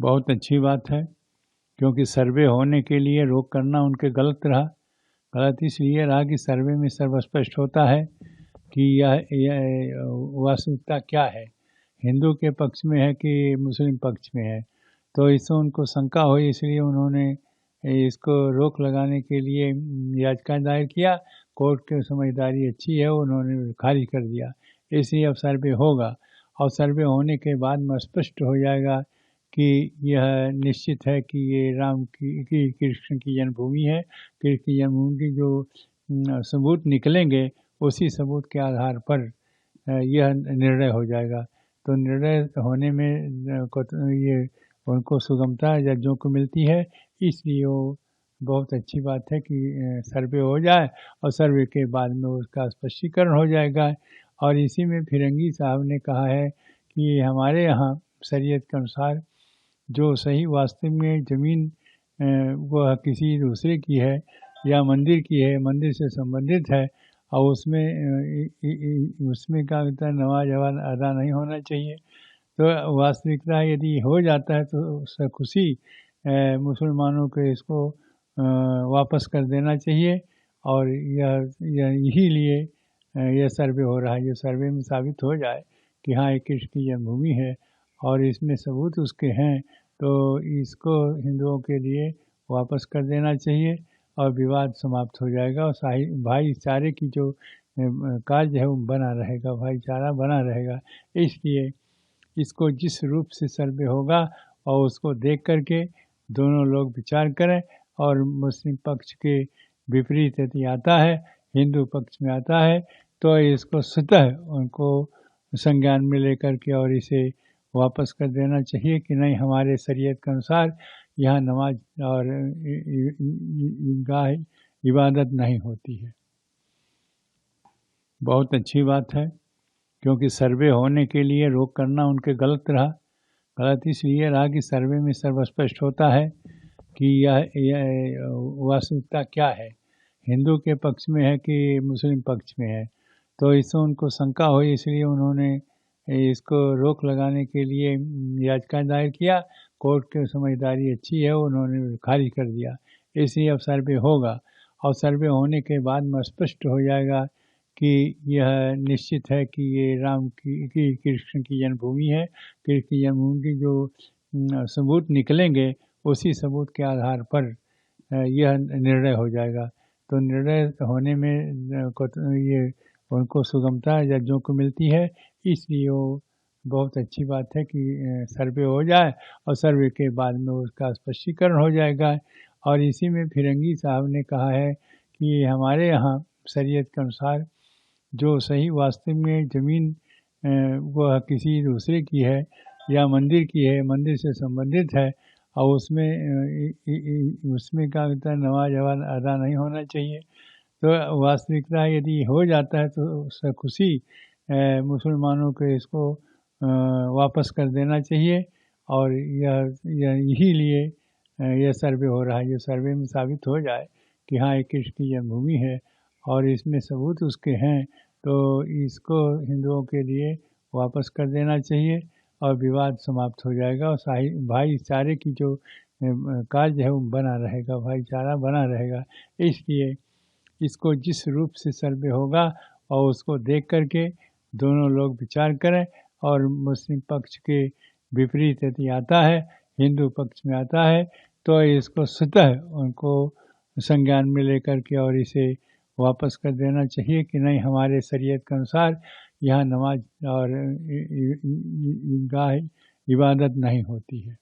बहुत अच्छी बात है, क्योंकि सर्वे होने के लिए रोक करना उनके गलत रहा। गलत इसलिए रहा कि सर्वे में सर्वस्पष्ट होता है कि यह वास्तविकता क्या है, हिंदू के पक्ष में है कि मुस्लिम पक्ष में है। तो इससे उनको शंका हुई, इसलिए उन्होंने इसको रोक लगाने के लिए याचिका दायर किया। कोर्ट की समझदारी अच्छी है, उन्होंने खारिज कर दिया। इसलिए अब सर्वे होगा और सर्वे होने के बाद में स्पष्ट हो जाएगा कि यह निश्चित है कि ये राम की कृष्ण की जन्मभूमि है। कृष्ण की जन्मभूमि की जो सबूत निकलेंगे, उसी सबूत के आधार पर यह निर्णय हो जाएगा। तो निर्णय होने में ये उनको सुगमता जजों को मिलती है, इसलिए वो बहुत अच्छी बात है कि सर्वे हो जाए और सर्वे के बाद में उसका स्पष्टीकरण हो जाएगा। और इसी में फिरंगी साहब ने कहा है कि हमारे यहाँ शरीयत के अनुसार जो सही वास्तव में ज़मीन वह किसी दूसरे की है या मंदिर की है, मंदिर से संबंधित है और उसमें क्या होता है, नमाज अदा नहीं होना चाहिए। तो वास्तविकता यदि हो जाता है तो उससे खुशी मुसलमानों को इसको वापस कर देना चाहिए। और यही लिए यह सर्वे हो रहा है। ये सर्वे में साबित हो जाए कि हाँ, ये कृष्ण की जन्मभूमि है और इसमें सबूत उसके हैं, तो इसको हिंदुओं के लिए वापस कर देना चाहिए और विवाद समाप्त हो जाएगा और भाईचारे की जो कार्य है वो बना रहेगा, भाईचारा बना रहेगा। इसलिए इसको जिस रूप से सर्वे होगा और उसको देख करके दोनों लोग विचार करें और मुस्लिम पक्ष के विपरीत यदि आता है, हिंदू पक्ष में आता है, तो इसको स्वतः उनको संज्ञान में लेकर के और इसे वापस कर देना चाहिए कि नहीं, हमारे शरीयत के अनुसार यहाँ नमाज और इबादत नहीं होती है। बहुत अच्छी बात है, क्योंकि सर्वे होने के लिए रोक करना उनके गलत रहा। गलत इसलिए रहा कि सर्वे में सर्वस्पष्ट होता है कि यह वास्तविकता क्या है, हिंदू के पक्ष में है कि मुस्लिम पक्ष में है। तो इससे उनको शंका हुई, इसलिए उन्होंने इसको रोक लगाने के लिए याचिका दायर किया। कोर्ट की समझदारी अच्छी है, उन्होंने खारिज कर दिया। इसलिए अब सर्वे होगा और सर्वे होने के बाद में स्पष्ट हो जाएगा कि यह निश्चित है कि ये राम की कृष्ण की जन्मभूमि है। कृष्ण की जन्मभूमि की जो सबूत निकलेंगे, उसी सबूत के आधार पर यह निर्णय हो जाएगा। तो निर्णय होने में ये उनको सुगमता जजों को मिलती है, इसलिए वो बहुत अच्छी बात है कि सर्वे हो जाए और सर्वे के बाद में उसका स्पष्टीकरण हो जाएगा। और इसी में फिरंगी साहब ने कहा है कि हमारे यहाँ शरीयत के अनुसार जो सही वास्तव में ज़मीन वह किसी दूसरे की है या मंदिर की है, मंदिर से संबंधित है और उसमें क्या होता है, नमाज अदा नहीं होना चाहिए। तो वास्तविकता यदि हो जाता है तो उससे खुशी मुसलमानों को इसको वापस कर देना चाहिए और यही लिए यह सर्वे हो रहा है। ये सर्वे में साबित हो जाए कि हाँ, ये कृष्ण की जन्मभूमि है और इसमें सबूत उसके हैं, तो इसको हिंदुओं के लिए वापस कर देना चाहिए और विवाद समाप्त हो जाएगा और भाईचारे की जो कार्य है वो बना रहेगा, भाईचारा बना रहेगा। इसलिए इसको जिस रूप से सर्वे होगा और उसको देख करके दोनों लोग विचार करें और मुस्लिम पक्ष के विपरीत यदि आता है, हिंदू पक्ष में आता है, तो इसको स्वतः उनको संज्ञान में लेकर के और इसे वापस कर देना चाहिए कि नहीं, हमारे शरीयत के अनुसार यहाँ नमाज और इबादत नहीं होती है।